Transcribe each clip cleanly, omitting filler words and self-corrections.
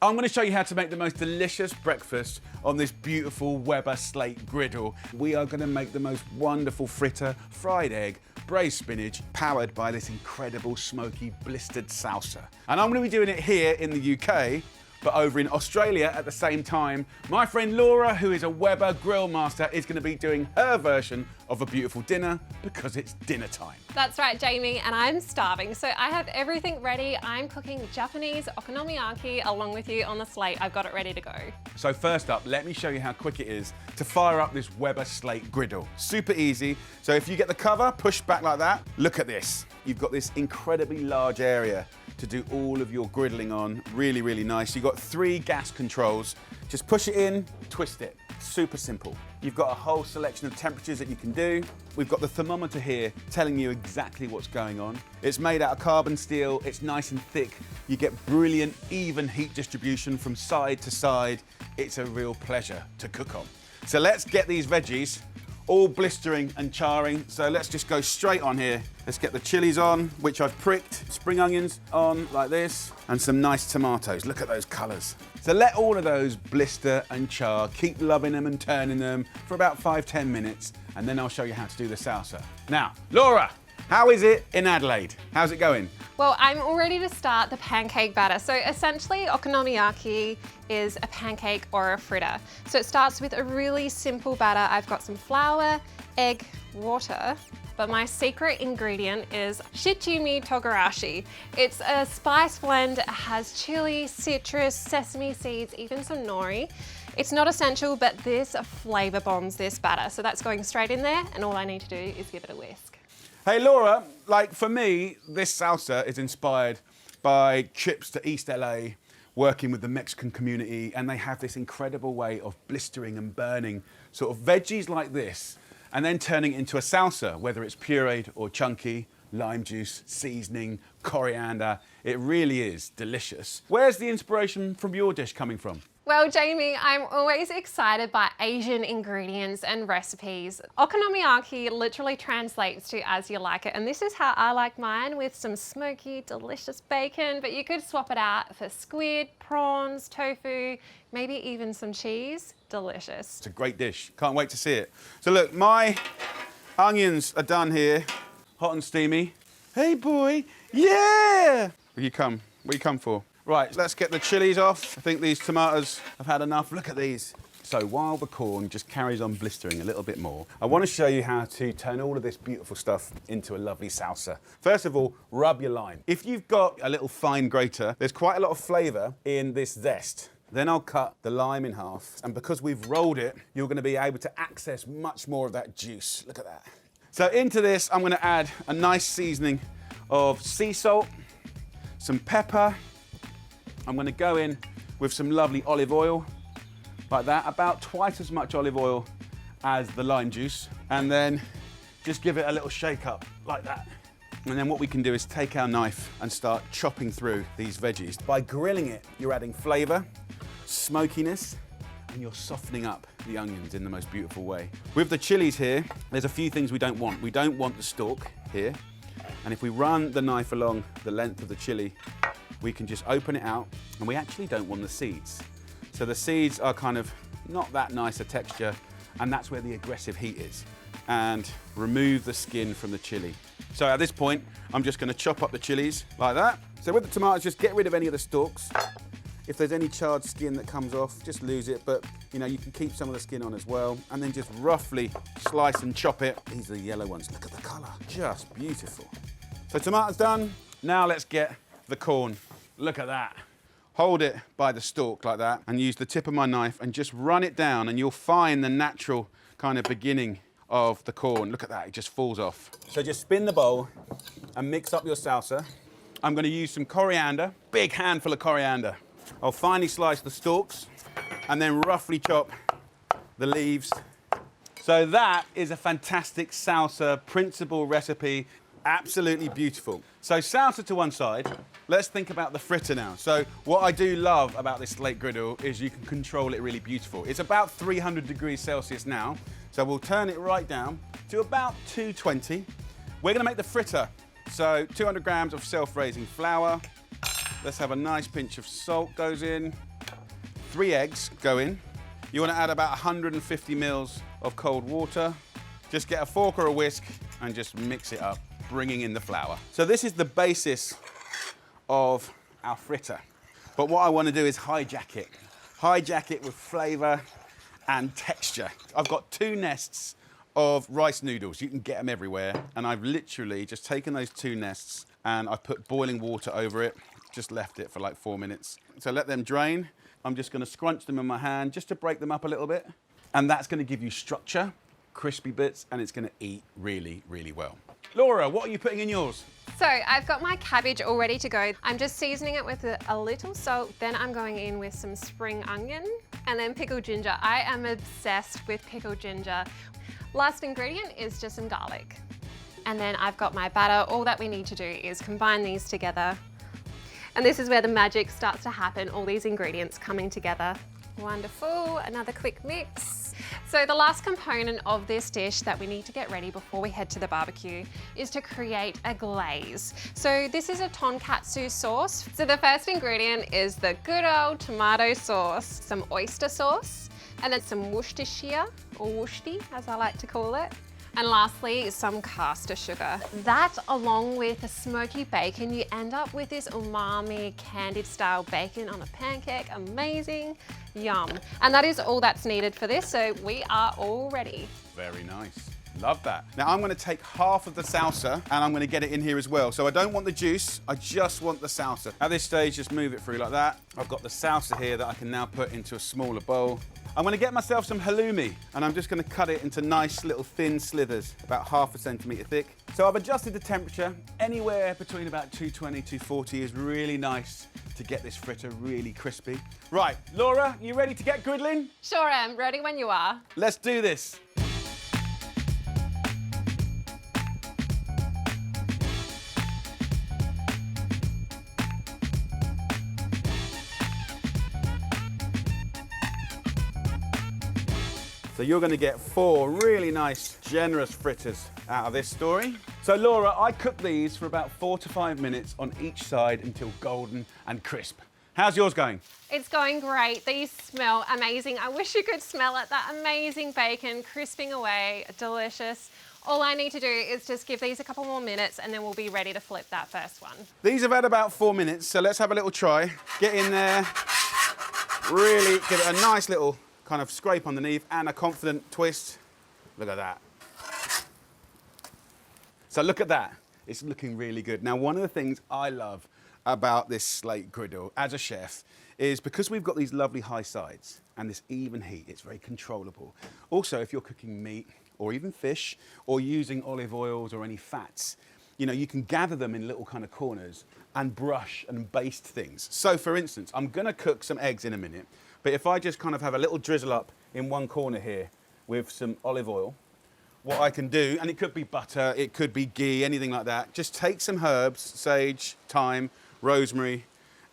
I'm going to show you how to make the most delicious breakfast on this beautiful Weber Slate Griddle. We are going to make the most wonderful fritter, fried egg, braised spinach, powered by this incredible smoky blistered salsa. And I'm going to be doing it here in the UK, but over in Australia at the same time, my friend Laura, who is a Weber grill master, is going to be doing her version of a beautiful dinner because it's dinner time. That's right, Jamie, and I'm starving, so I have everything ready. I'm cooking Japanese okonomiyaki along with you on the slate. I've got it ready to go. So first up, let me show you how quick it is to fire up this Weber Slate Griddle. Super easy. So if you get the cover, push back like that, look at this. You've got this incredibly large area to do all of your griddling on. Really, really nice. You've got 3 gas controls. Just push it in, twist it. Super simple. You've got a whole selection of temperatures that you can do. We've got the thermometer here telling you exactly what's going on. It's made out of carbon steel. It's nice and thick. You get brilliant, even heat distribution from side to side. It's a real pleasure to cook on. So let's get these veggies all blistering and charring. So let's just go straight on here. Let's get the chilies on, which I've pricked, spring onions on like this, and some nice tomatoes. Look at those colors. So let all of those blister and char. Keep loving them and turning them for about 5-10 minutes, and then I'll show you how to do the salsa. Now, Laura, how is it in Adelaide? How's it going? Well, I'm all ready to start the pancake batter. So essentially, okonomiyaki is a pancake or a fritter. So it starts with a really simple batter. I've got some flour, egg, water, but my secret ingredient is shichimi togarashi. It's a spice blend. It has chili, citrus, sesame seeds, even some nori. It's not essential, but this flavor bombs this batter. So that's going straight in there, and all I need to do is give it a whisk. Hey Laura, like for me, this salsa is inspired by trips to East LA, working with the Mexican community, and they have this incredible way of blistering and burning sort of veggies like this, and then turning it into a salsa, whether it's pureed or chunky, lime juice, seasoning, coriander. It really is delicious. Where's the inspiration from your dish coming from? Well, Jamie, I'm always excited by Asian ingredients and recipes. Okonomiyaki literally translates to as you like it, and this is how I like mine, with some smoky, delicious bacon, but you could swap it out for squid, prawns, tofu, maybe even some cheese. Delicious. It's a great dish. Can't wait to see it. So look, my onions are done here, hot and steamy. Hey boy, yeah! What you come for? Right, let's get the chilies off. I think these tomatoes have had enough. Look at these. So while the corn just carries on blistering a little bit more, I want to show you how to turn all of this beautiful stuff into a lovely salsa. First of all, rub your lime. If you've got a little fine grater, there's quite a lot of flavour in this zest. Then I'll cut the lime in half, and because we've rolled it, you're going to be able to access much more of that juice. Look at that. So into this, I'm going to add a nice seasoning of sea salt, some pepper. I'm going to go in with some lovely olive oil, like that, about twice as much olive oil as the lime juice, and then just give it a little shake up, like that. And then what we can do is take our knife and start chopping through these veggies. By grilling it, you're adding flavour, smokiness, and you're softening up the onions in the most beautiful way. With the chilies here, there's a few things we don't want. We don't want the stalk here, and if we run the knife along the length of the chili, we can just open it out, and we actually don't want the seeds. So the seeds are kind of not that nice a texture, and that's where the aggressive heat is. And remove the skin from the chili. So at this point, I'm just going to chop up the chilies like that. So with the tomatoes, just get rid of any of the stalks. If there's any charred skin that comes off, just lose it, but you know, you can keep some of the skin on as well, and then just roughly slice and chop it. These are the yellow ones. Look at the colour, just beautiful. So tomatoes done. Now let's get the corn. Look at that. Hold it by the stalk like that and use the tip of my knife and just run it down, and you'll find the natural kind of beginning of the corn. Look at that, it just falls off. So just spin the bowl and mix up your salsa. I'm going to use some coriander, big handful of coriander. I'll finely slice the stalks and then roughly chop the leaves. So that is a fantastic salsa principle recipe. Absolutely beautiful. So salsa to one side. Let's think about the fritter now. So what I do love about this slate griddle is you can control it really beautiful. It's about 300 degrees Celsius now. So we'll turn it right down to about 220. We're gonna make the fritter. So 200 grams of self-raising flour. Let's have a nice pinch of salt goes in. 3 eggs go in. You want to add about 150 mils of cold water. Just get a fork or a whisk and just mix it up, bringing in the flour. So this is the basis of our fritter. But what I want to do is hijack it. Hijack it with flavor and texture. I've got 2 nests of rice noodles. You can get them everywhere. And I've literally just taken those 2 nests and I've put boiling water over it. Just left it for like 4 minutes. So let them drain. I'm just gonna scrunch them in my hand just to break them up a little bit. And that's gonna give you structure, crispy bits, and it's gonna eat really, really well. Laura, what are you putting in yours? So I've got my cabbage all ready to go. I'm just seasoning it with a little salt. Then I'm going in with some spring onion and then pickled ginger. I am obsessed with pickled ginger. Last ingredient is just some garlic. And then I've got my batter. All that we need to do is combine these together. And this is where the magic starts to happen, all these ingredients coming together. Wonderful, another quick mix. So the last component of this dish that we need to get ready before we head to the barbecue is to create a glaze. So this is a tonkatsu sauce. So the first ingredient is the good old tomato sauce, some oyster sauce, and then some Worcestershire, or Worcester as I like to call it. And lastly, some caster sugar. That, along with a smoky bacon, you end up with this umami candied style bacon on a pancake. Amazing, yum. And that is all that's needed for this, so we are all ready. Very nice. Love that. Now I'm gonna take half of the salsa and I'm gonna get it in here as well. So I don't want the juice, I just want the salsa. At this stage, just move it through like that. I've got the salsa here that I can now put into a smaller bowl. I'm gonna get myself some halloumi and I'm just gonna cut it into nice little thin slithers, about 1/2 centimetre thick. So I've adjusted the temperature. Anywhere between about 220, 240 is really nice to get this fritter really crispy. Right, Laura, you ready to get griddling? Sure am, ready when you are. Let's do this. So you're going to get 4 really nice, generous fritters out of this story. So Laura, I cooked these for about 4 to 5 minutes on each side until golden and crisp. How's yours going? It's going great. These smell amazing. I wish you could smell it. That amazing bacon crisping away, delicious. All I need to do is just give these a couple more minutes and then we'll be ready to flip that first one. These have had about 4 minutes, so let's have a little try. Get in there, really give it a nice little kind of scrape underneath and a confident twist. Look at that. So look at that. It's looking really good. Now, one of the things I love about this slate griddle as a chef is because we've got these lovely high sides and this even heat, it's very controllable. Also, if you're cooking meat or even fish or using olive oils or any fats, you know, you can gather them in little kind of corners and brush and baste things. So for instance, I'm gonna cook some eggs in a minute, but if I just kind of have a little drizzle up in one corner here with some olive oil, what I can do, and it could be butter, it could be ghee, anything like that, just take some herbs, sage, thyme, rosemary,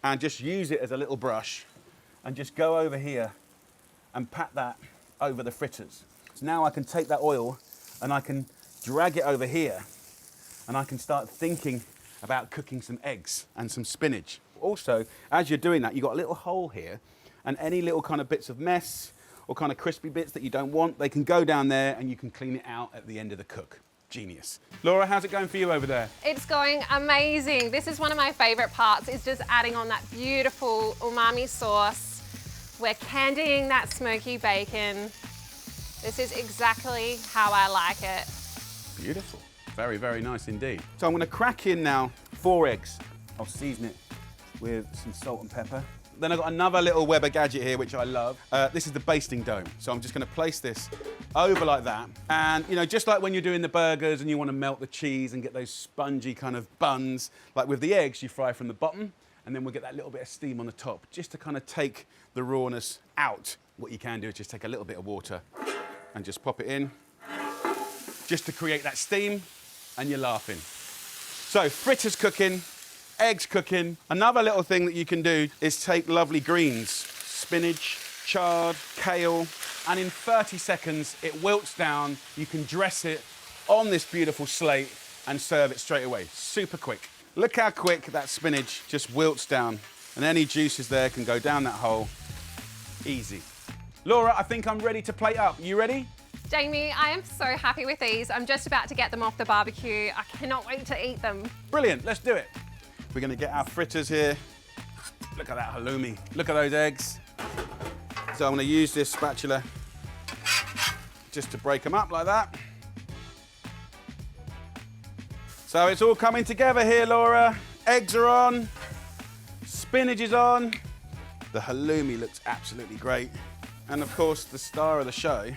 and just use it as a little brush and just go over here and pat that over the fritters. So now I can take that oil and I can drag it over here and I can start thinking about cooking some eggs and some spinach. Also, as you're doing that, you've got a little hole here, and any little kind of bits of mess or kind of crispy bits that you don't want, they can go down there and you can clean it out at the end of the cook. Genius. Laura, how's it going for you over there? It's going amazing. This is one of my favorite parts, is just adding on that beautiful umami sauce. We're candying that smoky bacon. This is exactly how I like it. Beautiful. Very, very nice indeed. So I'm going to crack in now 4 eggs. I'll season it with some salt and pepper. Then I've got another little Weber gadget here, which I love. This is the basting dome. So I'm just going to place this over like that. And, you know, just like when you're doing the burgers and you want to melt the cheese and get those spongy kind of buns, like with the eggs, you fry from the bottom, and then we'll get that little bit of steam on the top, just to kind of take the rawness out. What you can do is just take a little bit of water and just pop it in, just to create that steam, and you're laughing. So fritters cooking, eggs cooking. Another little thing that you can do is take lovely greens, spinach, chard, kale, and in 30 seconds it wilts down. You can dress it on this beautiful slate and serve it straight away. Super quick. Look how quick that spinach just wilts down, and any juices there can go down that hole. Easy. Laura, I think I'm ready to plate up. You ready? Jamie, I am so happy with these. I'm just about to get them off the barbecue. I cannot wait to eat them. Brilliant, let's do it. We're gonna get our fritters here. Look at that halloumi. Look at those eggs. So I'm gonna use this spatula just to break them up like that. So it's all coming together here, Laura. Eggs are on, spinach is on. The halloumi looks absolutely great. And of course, the star of the show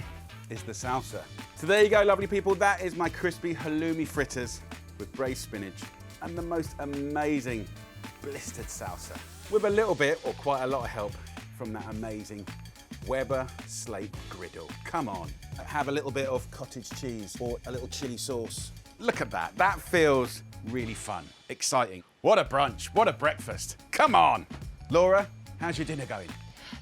is the salsa. So there you go, lovely people. That is my crispy halloumi fritters with braised spinach and the most amazing blistered salsa. With a little bit, or quite a lot of help from that amazing Weber Slate Griddle. Come on, have a little bit of cottage cheese or a little chili sauce. Look at that, that feels really fun, exciting. What a brunch, what a breakfast. Come on. Laura, how's your dinner going?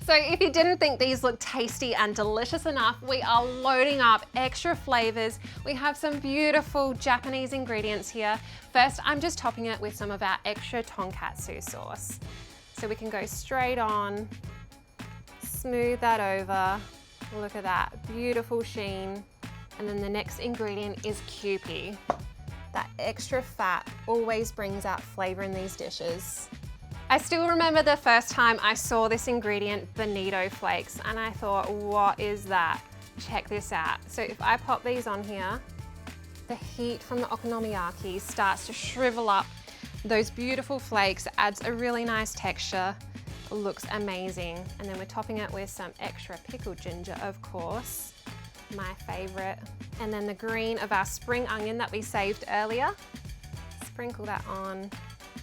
So if you didn't think these looked tasty and delicious enough, we are loading up extra flavors. We have some beautiful Japanese ingredients here. First, I'm just topping it with some of our extra tonkatsu sauce. So we can go straight on, smooth that over. Look at that, beautiful sheen. And then the next ingredient is Kewpie. That extra fat always brings out flavor in these dishes. I still remember the first time I saw this ingredient, bonito flakes, and I thought, what is that? Check this out. So if I pop these on here, the heat from the okonomiyaki starts to shrivel up those beautiful flakes, adds a really nice texture, looks amazing. And then we're topping it with some extra pickled ginger, of course, my favorite. And then the green of our spring onion that we saved earlier. Sprinkle that on.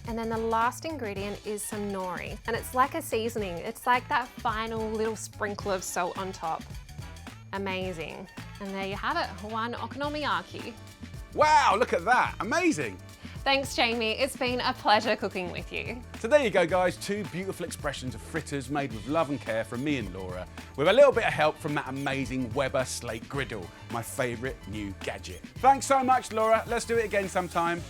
And then the last ingredient is some nori. And it's like a seasoning. It's like that final little sprinkle of salt on top. Amazing. And there you have it, one okonomiyaki. Wow, look at that, amazing. Thanks, Jamie. It's been a pleasure cooking with you. So there you go, guys, two beautiful expressions of fritters made with love and care from me and Laura, with a little bit of help from that amazing Weber Slate Griddle, my favorite new gadget. Thanks so much, Laura. Let's do it again sometime.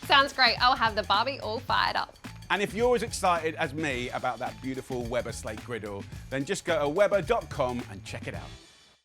Sounds great. I'll have the barbie all fired up. And if you're as excited as me about that beautiful Weber Slate Griddle, then just go to weber.com and check it out.